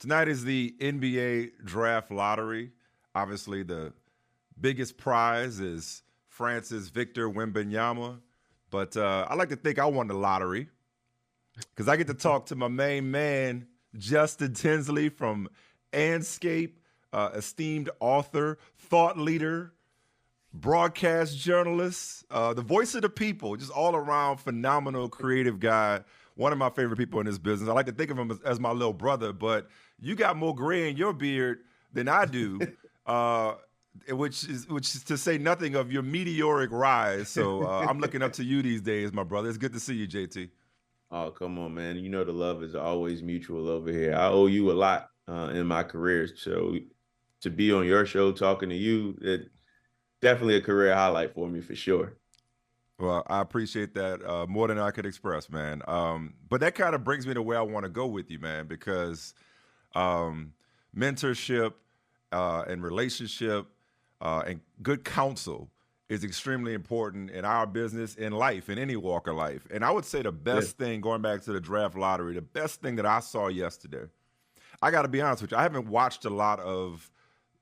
Tonight is the NBA draft lottery. Obviously, the biggest prize is France's Victor Wembanyama. But I like to think I won the lottery because I get to talk to my main man, Justin Tinsley from Anscape, esteemed author, thought leader, broadcast journalist, the voice of the people, just all around phenomenal creative guy. One of my favorite people in this business. I like to think of him as my little brother, but you got more gray in your beard than I do, uh, which is to say nothing of your meteoric rise. So I'm looking up to you these days, my brother. It's good to see you, JT. Oh, come on, man. You know the love is always mutual over here. I owe you a lot in my career. So to be on your show talking to you, it definitely a career highlight for me for sure. Well, I appreciate that more than I could express, man. But that kind of brings me to where I want to go with you, man, because um, mentorship and relationship and good counsel is extremely important in our business, in life, in any walk of life. And I would say the Yeah. best thing, going back to the draft lottery, the best thing that I saw yesterday, I got to be honest with you, I haven't watched a lot of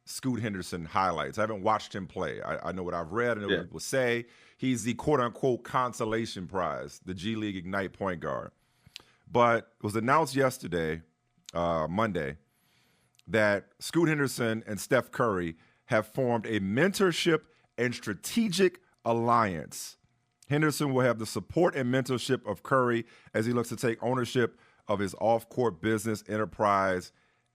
Scoot Henderson highlights. I haven't watched him play. I know what I've read. I know what Yeah. people say. He's the quote unquote consolation prize, the G League Ignite point guard. But it was announced yesterday, Monday, that Scoot Henderson and Steph Curry have formed a mentorship and strategic alliance. Henderson will have the support and mentorship of Curry as he looks to take ownership of his off court business, enterprise,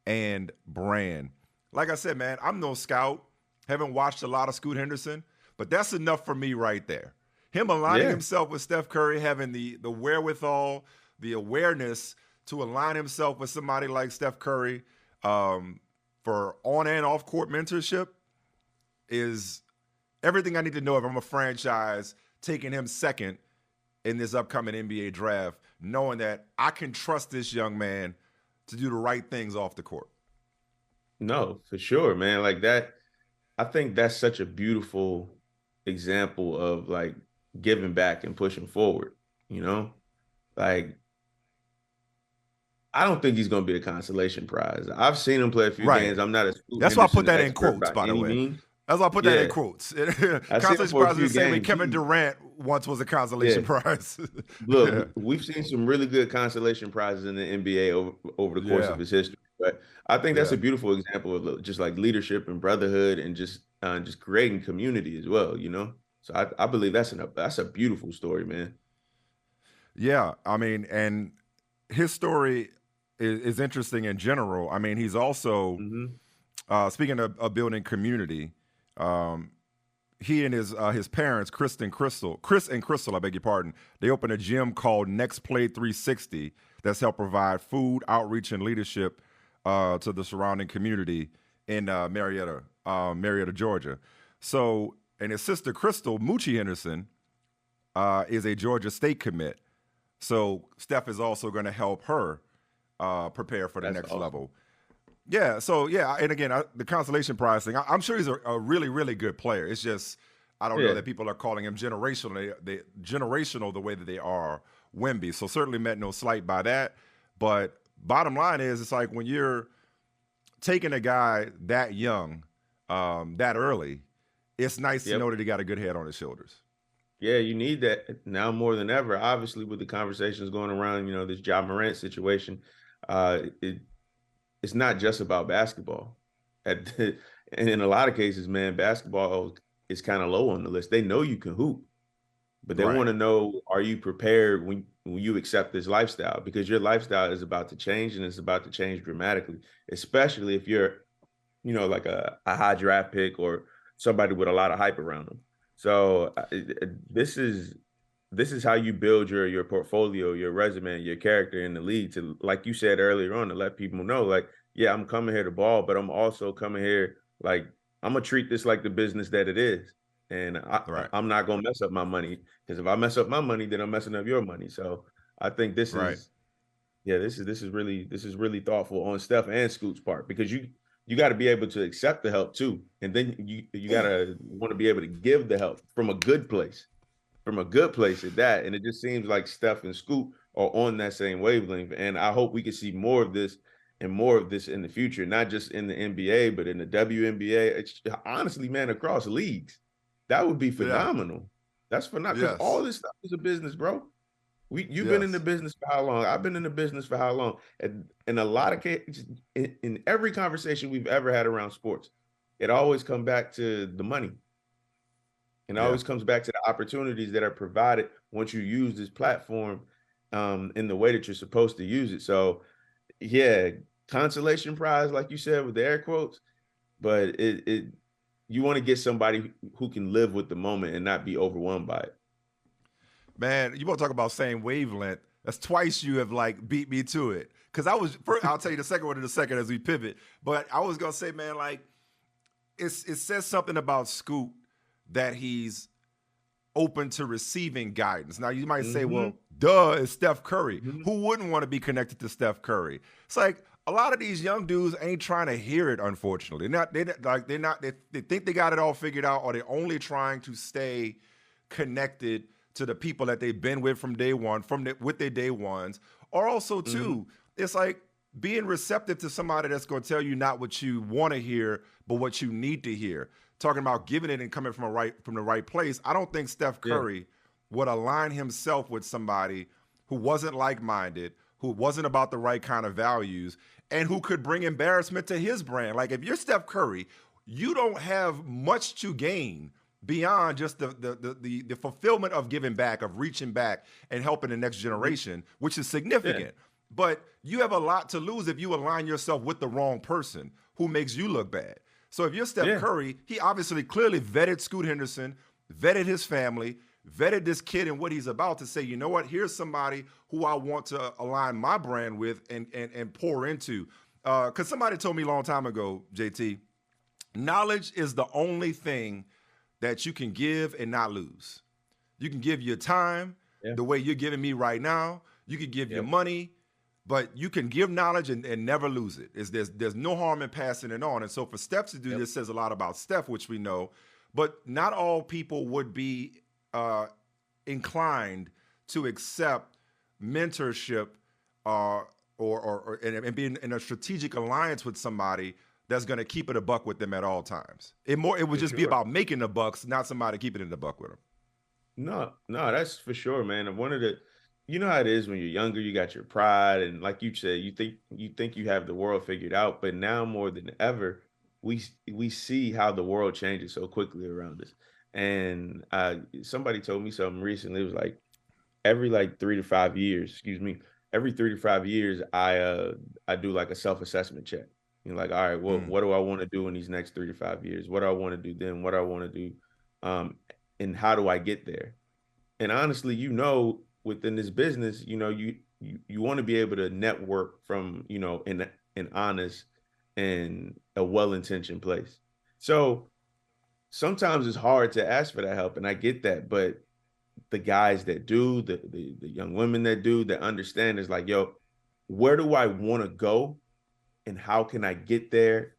and brand. Like I said, man, I'm no scout. Haven't watched a lot of Scoot Henderson, but that's enough for me right there. Him aligning Yeah. himself with Steph Curry, having the wherewithal, the awareness to align himself with somebody like Steph Curry for on and off court mentorship is everything I need to know if I'm a franchise taking him second in this upcoming NBA draft, knowing that I can trust this young man to do the right things off the court. No, for sure, man. Like that, I think that's such a beautiful example of like giving back and pushing forward, you know? Like I don't think he's going to be a consolation prize. I've seen him play a few Right. games. I'm not a Scoot That's why I put Henderson that in expert quotes, by by the any way. means. That's why I put that in Yeah, quotes. I've seen him Consolation for a prize is the few same way games. Kevin He, Durant once was a yeah, consolation prize. yeah. look, we've seen some really good consolation prizes in the NBA over the course of Yeah. his history. But I think that's Yeah. a beautiful example of just like leadership and brotherhood and just creating community as well. You know, so I believe that's a beautiful story, man. Yeah. I mean, and his story is interesting in general. I mean, he's also, Hmm. speaking of building community, um, he and his parents, Chris and Crystal, I beg your pardon, they opened a gym called Next Play 360 that's helped provide food, outreach, and leadership to the surrounding community in Marietta, Georgia. So, and his sister Crystal Moochie Henderson is a Georgia State commit. So Steph is also going to help her prepare for the That's next awesome. level. Yeah, so yeah, and again, the consolation prize thing. I'm sure he's a really, really good player. It's just I don't know Yeah. that people are calling him generational. Generational the way that they are Wemby. So certainly meant no slight by that. But bottom line is, it's like when you're taking a guy that young, that early, it's nice to Yep. know that he got a good head on his shoulders. Yeah, you need that now more than ever. Obviously, with the conversations going around, this Ja Morant situation, it it's not just about basketball. At and in a lot of cases, man, basketball is kind of low on the list. They know you can hoop, but they Right. want to know, are you prepared when you accept this lifestyle? Because your lifestyle is about to change and it's about to change dramatically, especially if you're, like a high draft pick or somebody with a lot of hype around them. So this is how you build your portfolio, your resume, your character in the league to, like you said earlier on, to let people know, like, yeah, I'm coming here to ball, but I'm also coming here like I'm gonna treat this like the business that it is. And Right. I'm not gonna mess up my money because if I mess up my money, then I'm messing up your money. So I think this Right. is yeah, this is really thoughtful on Steph and Scoot's part because you got to be able to accept the help too, and then you got to want to be able to give the help from a good place at that. And it just seems like Steph and Scoot are on that same wavelength, and I hope we can see more of this and more of this in the future, not just in the NBA, but in the WNBA. It's, honestly, man, across leagues, that would be Yeah. phenomenal. That's phenomenal because all Yes. this stuff is a business, bro. You've been in the Yes. business for how long? I've been in the business for how long? And in a lot of cases, in every conversation we've ever had around sports, it always comes back to the money. And it Yeah. always comes back to the opportunities that are provided once you use this platform in the way that you're supposed to use it. So, yeah, consolation prize, like you said, with the air quotes, but it you want to get somebody who can live with the moment and not be overwhelmed by it. Man, you want to talk about same wavelength? That's twice you have like beat me to it. Cause I was first, I'll tell you the second one in a second as we pivot. But I was gonna say, man, like it says something about Scoot that he's open to receiving guidance. Now you might say, Mm-hmm. well, duh, it's Steph Curry. Mm-hmm. Who wouldn't want to be connected to Steph Curry? It's like a lot of these young dudes ain't trying to hear it. Unfortunately, they think they got it all figured out, or they're only trying to stay connected to the people that they've been with from day one, with their day ones, or also Mm-hmm. too, it's like being receptive to somebody that's going to tell you not what you want to hear, but what you need to hear. Talking about giving it and coming from the right place. I don't think Steph Yeah. Curry would align himself with somebody who wasn't like-minded, who wasn't about the right kind of values, and who could bring embarrassment to his brand. Like if you're Steph Curry, you don't have much to gain beyond just the fulfillment of giving back, of reaching back and helping the next Mm-hmm. generation, which is Yeah. significant. But you have a lot to lose if you align yourself with the wrong person who makes you look bad. So if you're Steph Yeah. Curry, he obviously clearly vetted Scoot Henderson, vetted his family, vetted this kid and what he's about to say, you know what, here's somebody who I want to align my brand with and pour into. Because somebody told me a long time ago, JT, knowledge is the only thing that you can give and not lose. You can give your time Yeah. the way you're giving me right now. You can give your Yep. money, but you can give knowledge and never lose it. There's no harm in passing it on. And so for Steph to do Yep. this says a lot about Steph, which we know, but not all people would be inclined to accept mentorship and be in a strategic alliance with somebody that's going to keep it a buck with them at all times. It would For just be sure. about making the bucks, not somebody keeping it in the buck with them. No, no, that's for sure, man. And one of the, you know how it is when you're younger, you got your pride, and like you said, you think you have the world figured out. But now more than ever, we see how the world changes so quickly around us. And somebody told me something recently. It was like every like 3 to 5 years, excuse me, every 3 to 5 years, I do like a self-assessment check. Like, all right, Mm, what do I want to do in these next 3 to 5 years? What do I want to do then? What do I want to do? Um, and how do I get there? And honestly, within this business, you want to be able to network from, an honest and a well-intentioned place. So sometimes it's hard to ask for that help, and I get that, but the guys that do, the young women that do, that understand is like, yo, where do I want to go and how can I get there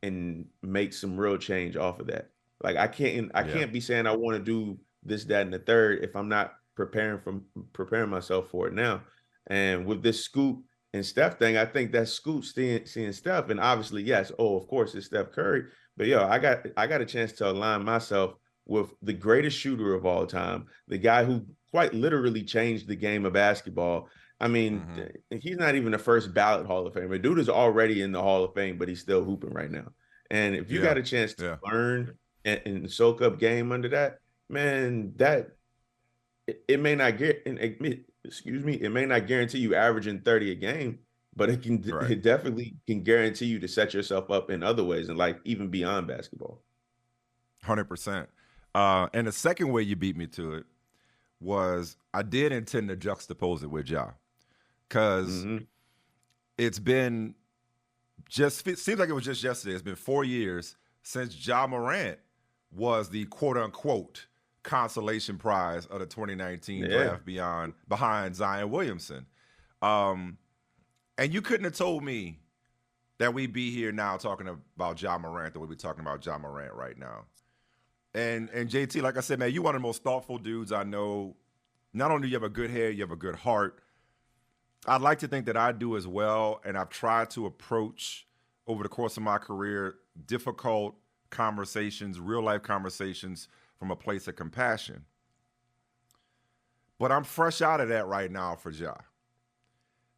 and make some real change off of that? Like I yeah, can't be saying I want to do this, that, and the third if I'm not preparing myself for it now. And with this Scoot and Steph thing, I think that's Scoot seeing Steph, and obviously, yes, oh, of course, it's Steph Curry. But yo, I got a chance to align myself with the greatest shooter of all time, the guy who quite literally changed the game of basketball. I mean, mm-hmm. he's not even the first ballot Hall of Famer. Dude is already in the Hall of Fame, but he's still hooping right now. And if you Yeah, got a chance to yeah, learn and soak up game under that, man, that it may not get, excuse me, it may not guarantee you averaging 30 a game, but right, it definitely can guarantee you to set yourself up in other ways and like even beyond basketball. 100%. And the second way you beat me to it was I did intend to juxtapose it with Ja, because Hmm. it's been it seems like it was just yesterday. It's been 4 years since Ja Morant was the quote unquote consolation prize of the 2019 Yeah. draft behind Zion Williamson. Um, and you couldn't have told me that we'd be here now talking about Ja Morant the way we're talking about Ja Morant right now. And JT, like I said, man, you one of the most thoughtful dudes I know. Not only do you have a good head, you have a good heart. I'd like to think that I do as well, and I've tried to approach over the course of my career difficult conversations, real life conversations from a place of compassion. But I'm fresh out of that right now for Ja.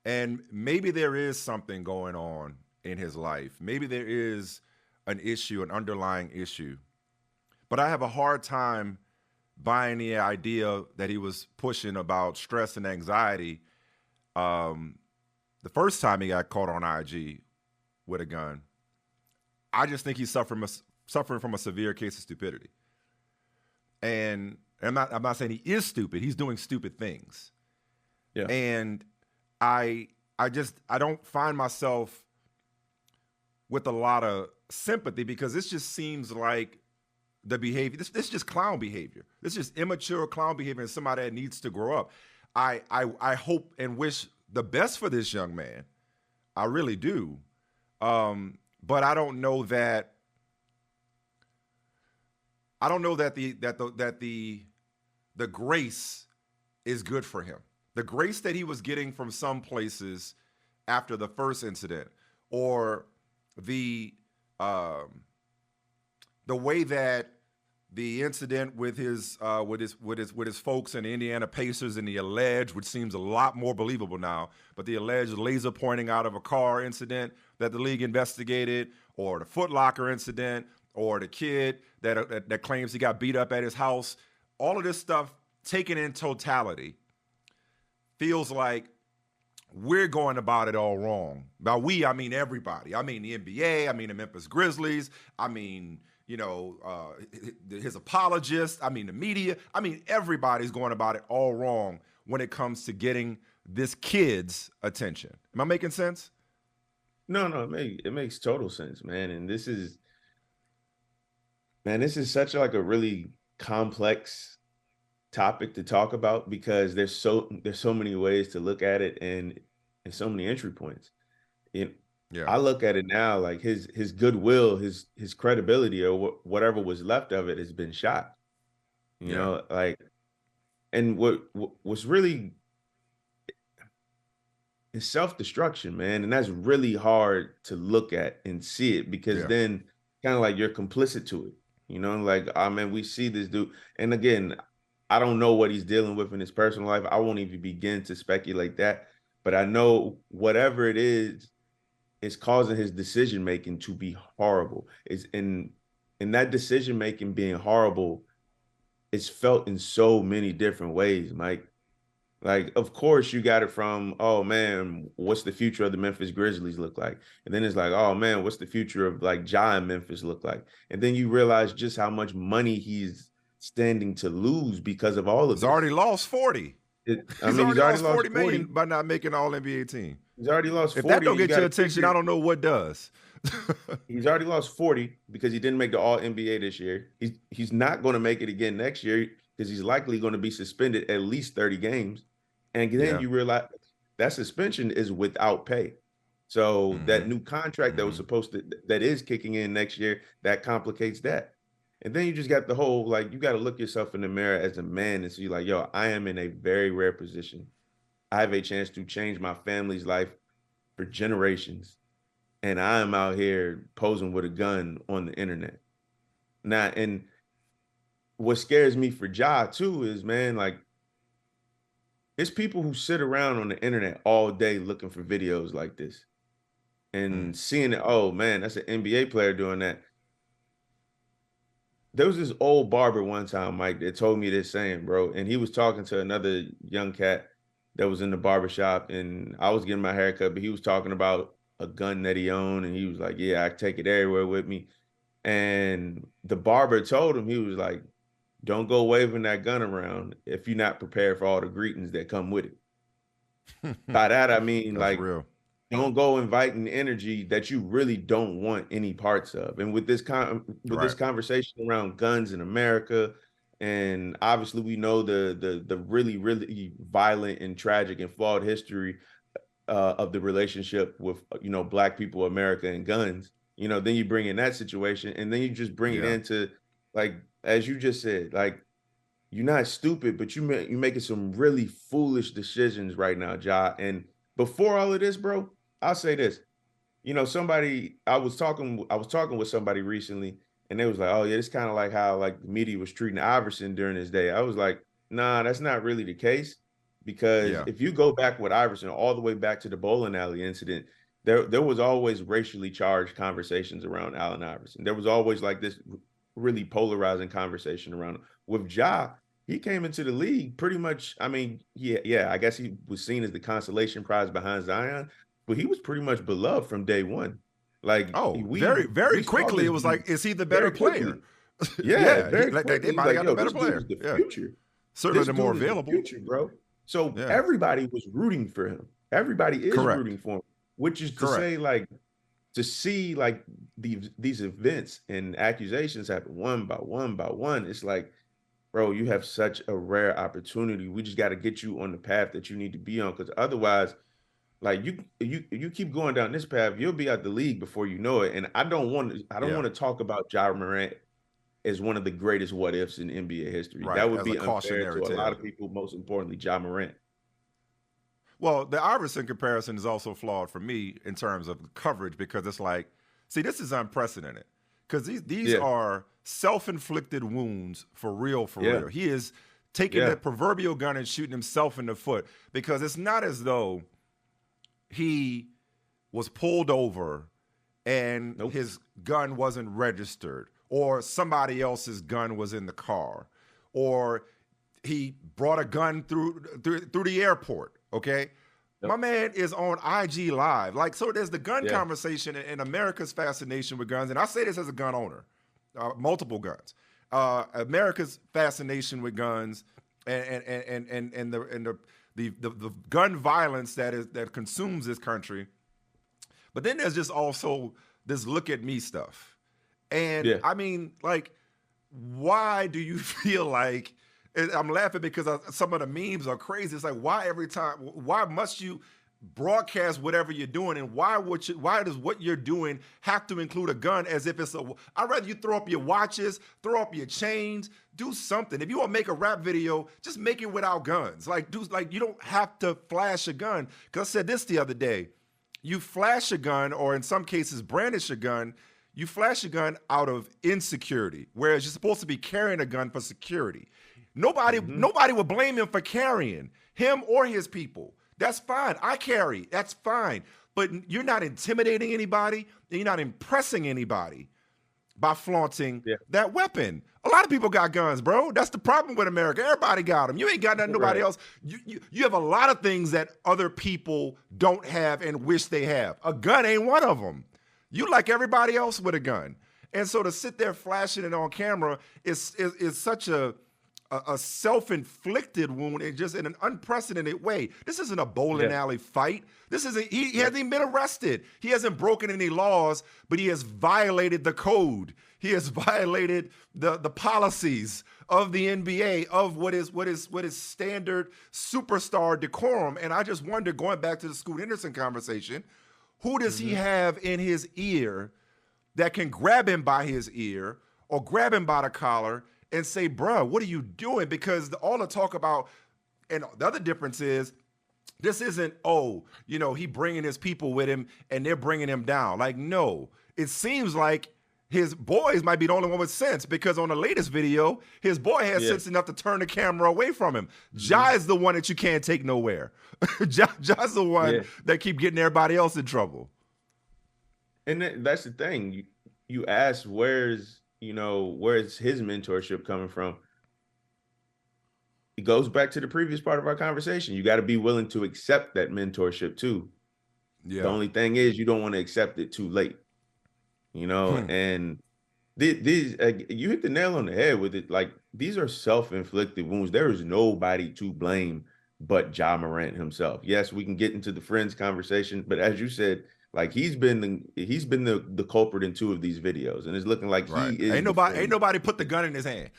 And maybe there is something going on in his life. Maybe there is an issue, an underlying issue. But I have a hard time buying the idea that he was pushing about stress and anxiety um, the first time he got caught on IG with a gun. I just think he's suffering from a severe case of stupidity. And I'm not saying he is stupid. He's doing stupid things. Yeah. And I don't find myself with a lot of sympathy because this just seems like the behavior. This is just clown behavior. This is just immature clown behavior and somebody that needs to grow up. I hope and wish the best for this young man. I really do. But I don't know that the grace is good for him. The grace that he was getting from some places after the first incident, or the the way that the incident with his folks in the Indiana Pacers and the alleged, which seems a lot more believable now, but the alleged laser pointing out of a car incident that the league investigated, or the Foot Locker incident, or the kid that claims he got beat up at his house. All of this stuff taken in totality feels like we're going about it all wrong. By we, I mean everybody. I mean the NBA. I mean the Memphis Grizzlies. I mean, his apologists. I mean the media. I mean everybody's going about it all wrong when it comes to getting this kid's attention. Am I making sense? No, it makes total sense, man. And this is such like a really complex topic to talk about because there's so many ways to look at it and so many entry points. Yeah. I look at it now like his goodwill, his credibility, or whatever was left of it has been shot. Like, and what's really is self-destruction, man, and that's really hard to look at and see it because then kind of like you're complicit to it. Like, oh man, we see this dude, and again, I don't know what he's dealing with in his personal life. I won't even begin to speculate that, but I know whatever it is causing his decision making to be horrible. Is in that decision making being horrible, it's felt in so many different ways, Mike. Like, of course, you got it from, oh man, what's the future of the Memphis Grizzlies look like? And then it's like, oh man, what's the future of like Ja in Memphis look like? And then you realize just how much money he's standing to lose because of all of He's this. already lost 40. He's already lost 40 million by not making all NBA team. He's already lost 40. If that don't get your attention, I don't know what does. He's already lost 40 because he didn't make the All NBA this year. He's not going to make it again next year because he's likely going to be suspended at least 30 games. And then you realize that suspension is without pay. So that new contract that was that is kicking in next year, that complicates that. And then you just got the whole, like, you got to look yourself in the mirror as a man and see like, yo, I am in a very rare position. I have a chance to change my family's life for generations. And I am out here posing with a gun on the internet. Now, and what scares me for Ja too is, man, like, it's people who sit around on the internet all day looking for videos like this and seeing it. Oh man, that's an NBA player doing that. There was this old barber one time, Mike, that told me this saying, bro, and he was talking to another young cat that was in the barbershop, and I was getting my haircut, but he was talking about a gun that he owned, and he was like, yeah, I take it everywhere with me. And the barber told him, he was like, don't go waving that gun around if you're not prepared for all the greetings that come with it. By that, I mean, like, real. Don't go inviting energy that you really don't want any parts of. And with this this conversation around guns in America, and obviously we know the really, really violent and tragic and flawed history of the relationship with, Black people, America, and guns, then you bring in that situation, and then you just bring it into, like, as you just said, like, you're not stupid, but you're making some really foolish decisions right now, Ja. before all of this, bro, I'll say this. You know, I was talking with somebody recently, and they was like, "Oh yeah, it's kind of like how like the media was treating Iverson during his day." I was like, "Nah, that's not really the case, because Yeah. if you go back with Iverson all the way back to the bowling alley incident, there was always racially charged conversations around Allen Iverson. There was always like this really polarizing conversation around him. With Ja, he came into the league pretty much. I mean, yeah, I guess he was seen as the consolation prize behind Zion, but he was pretty much beloved from day one. Like Oh, very, we very saw quickly, this it was dude like, is he the better very player? quickly. Yeah, Yeah, very like they quickly. might have Like, got the yo, better this dude player. is the Yeah, future. certainly This the more dude is the available. future, bro. So Yeah, everybody was rooting for him. Everybody is correct, rooting for him, which is to correct. say, like, to see like these events and accusations happen one by one by one. It's like, bro, you have such a rare opportunity. We just got to get you on the path that you need to be on, because otherwise, like you keep going down this path, you'll be out the league before you know it. And I don't Yeah, want to talk about Ja Morant as one of the greatest what ifs in NBA history. right. That would As a be unfair cautionary to a lot tale. of people, most importantly, Ja Morant. Well, the Iverson comparison is also flawed for me in terms of coverage because it's like, see, this is unprecedented because these Yeah, are self-inflicted wounds for real, for yeah, real. He is taking yeah. the proverbial gun and shooting himself in the foot because it's not as though he was pulled over and Nope. his gun wasn't registered or somebody else's gun was in the car or he brought a gun through the airport. Okay, Yep. my man is on IG Live. Like, so there's the gun Yeah. conversation and America's fascination with guns, and I say this as a gun owner, multiple guns. America's fascination with guns and the gun violence that consumes this country. But then there's just also this look at me stuff. And Yeah. I mean, like, why do you feel like and I'm laughing because some of the memes are crazy. It's like, why must you broadcast whatever you're doing, and why does what you're doing have to include a gun as if it's I'd rather you throw up your watches, throw up your chains, do something. If you want to make a rap video, just make it without guns. Like, you don't have to flash a gun. Because I said this the other day. You flash a gun, or in some cases brandish a gun, you flash a gun out of insecurity, whereas you're supposed to be carrying a gun for security. Nobody would blame him for carrying, him or his people. That's fine. I carry. That's fine. But you're not intimidating anybody, and you're not impressing anybody by flaunting Yeah. that weapon. A lot of people got guns, bro. That's the problem with America. Everybody got them. You ain't got nothing, nobody Right. else. You have a lot of things that other people don't have and wish they have. A gun ain't one of them. You like everybody else with a gun. And so to sit there flashing it on camera is such a self-inflicted wound, and just in an unprecedented way. This isn't a bowling Yeah. alley fight. This isn't. He hasn't even been arrested. He hasn't broken any laws, but he has violated the code. He has violated the policies of the NBA, of what is standard superstar decorum. And I just wonder, going back to the Scoot Henderson conversation, who does he have in his ear that can grab him by his ear or grab him by the collar and say, bruh, what are you doing? Because all the talk about, and the other difference is, this isn't, he bringing his people with him and they're bringing him down. Like, no, it seems like his boys might be the only one with sense, because on the latest video, his boy has sense enough to turn the camera away from him. Ja is the one that you can't take nowhere. Ja's the one that keep getting everybody else in trouble. And that's the thing. You ask where's his mentorship coming from? It goes back to the previous part of our conversation. You got to be willing to accept that mentorship too. Yeah. The only thing is you don't want to accept it too late. And these you hit the nail on the head with it. Like, these are self-inflicted wounds. There is nobody to blame but Ja Morant himself. Yes, we can get into the friends conversation, but as you said, like, he's been the culprit in 2 of these videos, and it's looking like Right. he is. Ain't nobody put the gun in his hand.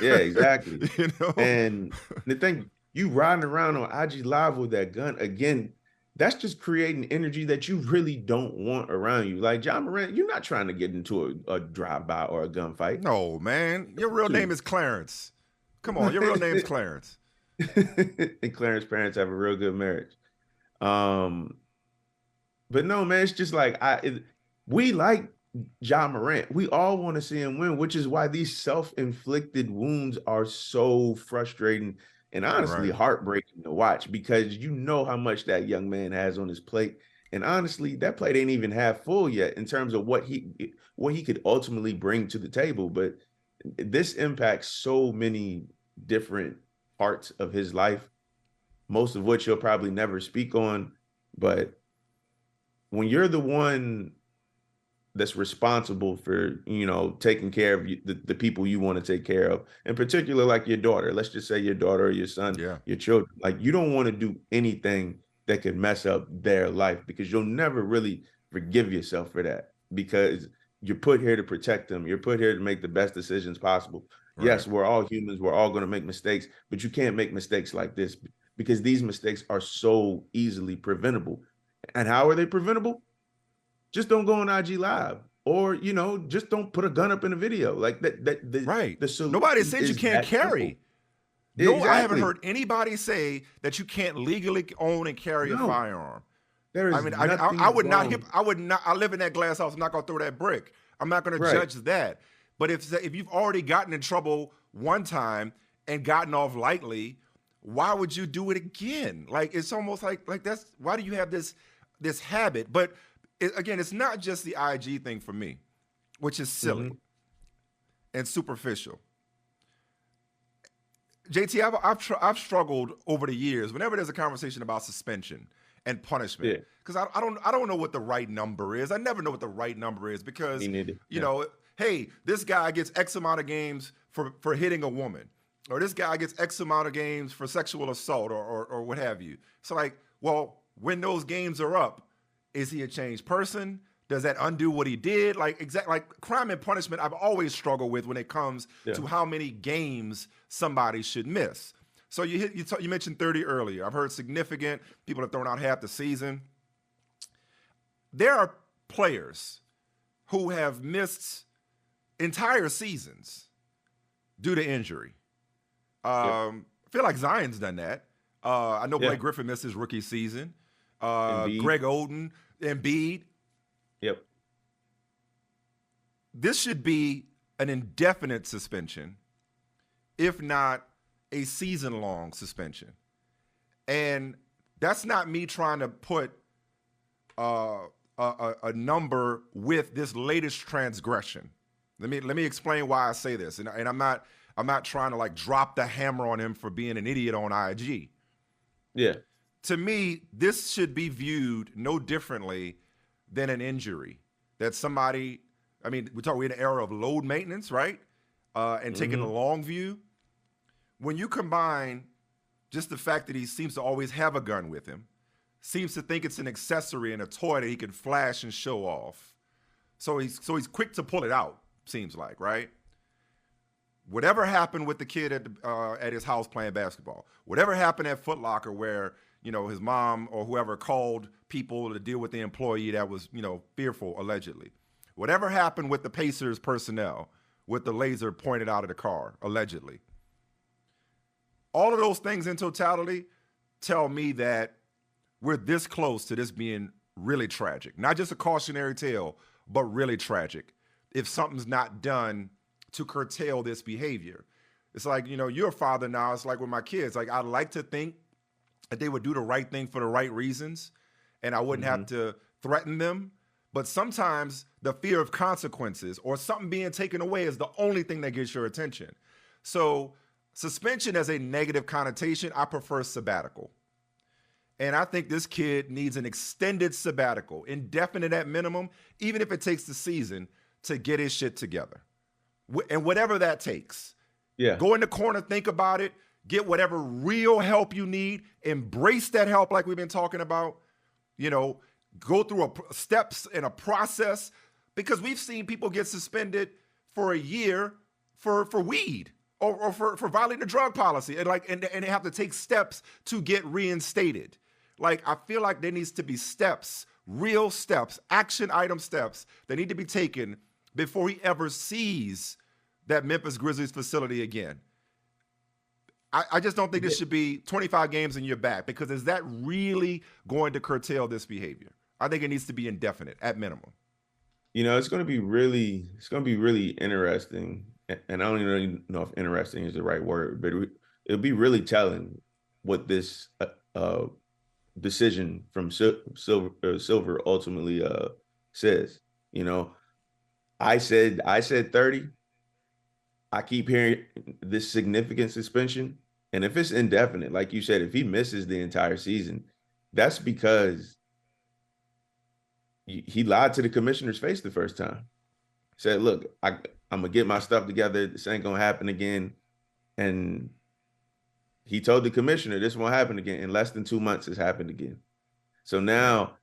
Yeah, exactly. You know? And the thing, you riding around on IG Live with that gun again, that's just creating energy that you really don't want around you. Like, Ja Morant, you're not trying to get into a drive-by or a gunfight. No, man. Your real name is Clarence. Come on, your real name's Clarence. And Clarence's parents have a real good marriage. Um, but no, man, it's just like we like Ja Morant. We all want to see him win, which is why these self-inflicted wounds are so frustrating and honestly Right. heartbreaking to watch because you know how much that young man has on his plate. And honestly, that plate ain't even half full yet in terms of what he could ultimately bring to the table. But this impacts so many different parts of his life, most of which he'll probably never speak on. But when you're the one that's responsible for, taking care of the people you want to take care of, in particular, like your daughter, let's just say your daughter or your son, Yeah. your children, like you don't want to do anything that could mess up their life because you'll never really forgive yourself for that because you're put here to protect them. You're put here to make the best decisions possible. Right. Yes, we're all humans. We're all going to make mistakes, but you can't make mistakes like this because these mistakes are so easily preventable. And how are they preventable? Just don't go on IG Live, or just don't put a gun up in a video. Like that. Right. The Nobody solution said you is can't that simple. carry. No, I haven't Exactly. heard anybody say that you can't legally own and carry a No, firearm. there I is mean, I nothing would not wrong. I would not. I live in that glass house. I'm not gonna throw that brick. I'm not gonna Right. judge that. But if you've already gotten in trouble one time and gotten off lightly, why would you do it again? Like it's almost like that's why do you have this habit? But again, it's not just the IG thing for me, which is silly Hmm. and superficial. JT, I've struggled over the years whenever there's a conversation about suspension and punishment Yeah. because I don't know what the right number is. I never know what the right number is Me because neither. you Yeah. know, hey, this guy gets X amount of games for hitting a woman, or this guy gets X amount of games for sexual assault or what have you. So like, well, when those games are up, is he a changed person? Does that undo what he did? Like crime and punishment, I've always struggled with when it comes Yeah. to how many games somebody should miss. So you mentioned 30 earlier. I've heard significant people have thrown out half the season. There are players who have missed entire seasons due to injury. Yep. I feel like Zion's done that. I know Yeah. Blake Griffin missed his rookie season. Embiid. Greg Oden, Embiid. Yep. This should be an indefinite suspension, if not a season-long suspension. And that's not me trying to put a number with this latest transgression. Let me explain why I say this. And I'm not trying to like drop the hammer on him for being an idiot on IG. Yeah. To me, this should be viewed no differently than an injury that somebody. I mean, we're in an era of load maintenance, right? And taking a Hmm. long view. When you combine just the fact that he seems to always have a gun with him, seems to think it's an accessory and a toy that he can flash and show off. So he's quick to pull it out, seems like, right? Whatever happened with the kid at his house playing basketball, whatever happened at Foot Locker where, his mom or whoever called people to deal with the employee that was, fearful, allegedly. Whatever happened with the Pacers personnel with the laser pointed out of the car, allegedly. All of those things in totality tell me that we're this close to this being really tragic. Not just a cautionary tale, but really tragic if something's not done to curtail this behavior. It's like, you're a father now. It's like with my kids. Like, I'd like to think that they would do the right thing for the right reasons and I wouldn't Hmm. have to threaten them. But sometimes the fear of consequences or something being taken away is the only thing that gets your attention. So suspension as a negative connotation, I prefer sabbatical. And I think this kid needs an extended sabbatical, indefinite at minimum, even if it takes the season to get his shit together. And whatever that takes. Yeah. Go in the corner, think about it, get whatever real help you need, embrace that help like we've been talking about, go through steps and a process because we've seen people get suspended for a year for weed or for violating the drug policy and they have to take steps to get reinstated. Like, I feel like there needs to be steps, real steps, action item steps that need to be taken before he ever sees that Memphis Grizzlies facility again. I just don't think this should be 25 games and you're back, because is that really going to curtail this behavior? I think it needs to be indefinite at minimum. It's going to be really interesting. And I don't even really know if interesting is the right word, but it'll be really telling what this decision from Silver ultimately says. I said 30. I keep hearing this significant suspension. And if it's indefinite, like you said, if he misses the entire season, that's because he lied to the commissioner's face the first time. Said, look, I'm going to get my stuff together. This ain't going to happen again. And he told the commissioner this won't happen again. In less than 2 months, it's happened again. So now,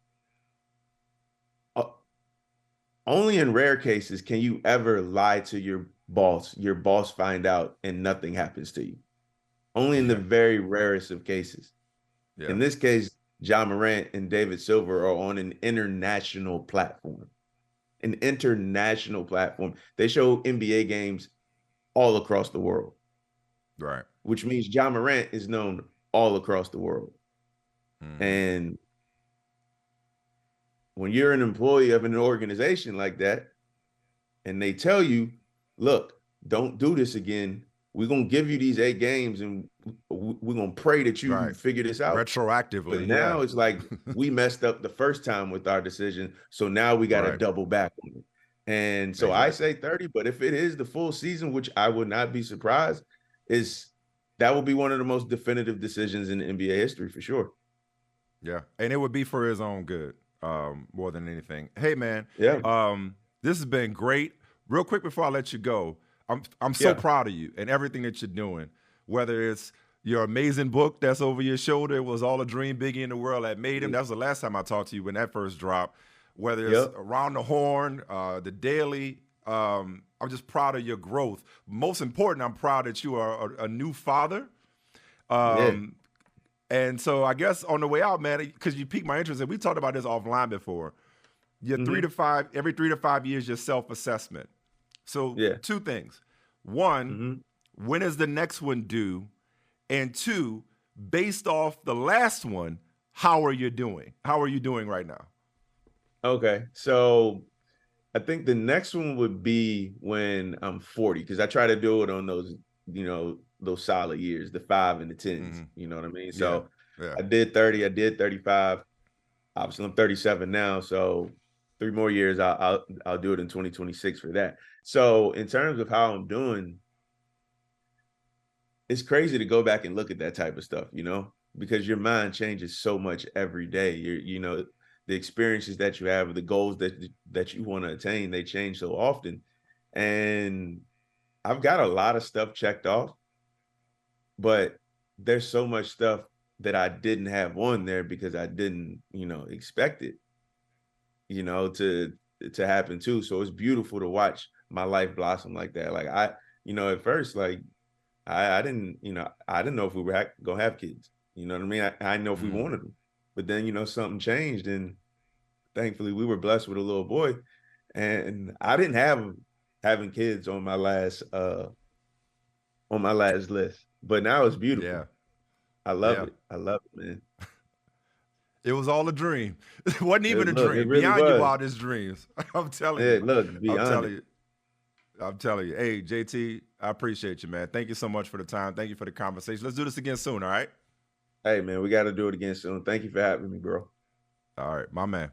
only in rare cases can you ever lie to your boss find out, and nothing happens to you. Only in the very rarest of cases. Yeah. In this case, Ja Morant and David Silver are on an international platform. An international platform. They show NBA games all across the world. Right. Which means Ja Morant is known all across the world. Mm-hmm. And when you're an employee of an organization like that, and they tell you, look, don't do this again. We're going to give you these 8 games, and we're going to pray that you figure this out. Retroactively. But now it's like we messed up the first time with our decision, so now we got to double back on it. And so I say 30, but if it is the full season, which I would not be surprised, that will be one of the most definitive decisions in NBA history for sure. Yeah, and it would be for his own good more than anything. Hey, man. Yeah. This has been great. Real quick before I let you go, I'm so proud of you and everything that you're doing, whether it's your amazing book that's over your shoulder. It was all a dream, Biggie in the world that made him. That was the last time I talked to you when that first dropped. Whether it's Around the Horn, the Daily, I'm just proud of your growth. Most important, I'm proud that you are a new father. And so I guess on the way out, man, because you piqued my interest, and we talked about this offline before, your every 3 to 5 years, your self-assessment. So 2 things. 1, when is the next one due? And 2, based off the last one, how are you doing? How are you doing right now? Okay. So I think the next one would be when I'm 40, because I try to do it on those, those solid years, the 5 and the 10s. You know what I mean? So I did 30, I did 35. Obviously, I'm 37 now, so 3 more years, I'll do it in 2026 for that. So in terms of how I'm doing, it's crazy to go back and look at that type of stuff, because your mind changes so much every day. The experiences that you have, the goals that you want to attain, they change so often. And I've got a lot of stuff checked off, but there's so much stuff that I didn't have on there because I didn't, expect it, to happen too. So it's beautiful to watch my life blossom like that. Like at first, like I didn't know if we were gonna have kids. You know what I mean? I didn't know if we wanted them, but then something changed, and thankfully we were blessed with a little boy, and I didn't have having kids on my last list, but now it's beautiful. Yeah. I love it. I love it, man. It was all a dream. It wasn't even a dream. It really beyond was. your wildest dreams. I'm telling you. Look, beyond I'm telling you. Hey, JT, I appreciate you, man. Thank you so much for the time. Thank you for the conversation. Let's do this again soon, all right? Hey, man, we got to do it again soon. Thank you for having me, bro. All right, my man.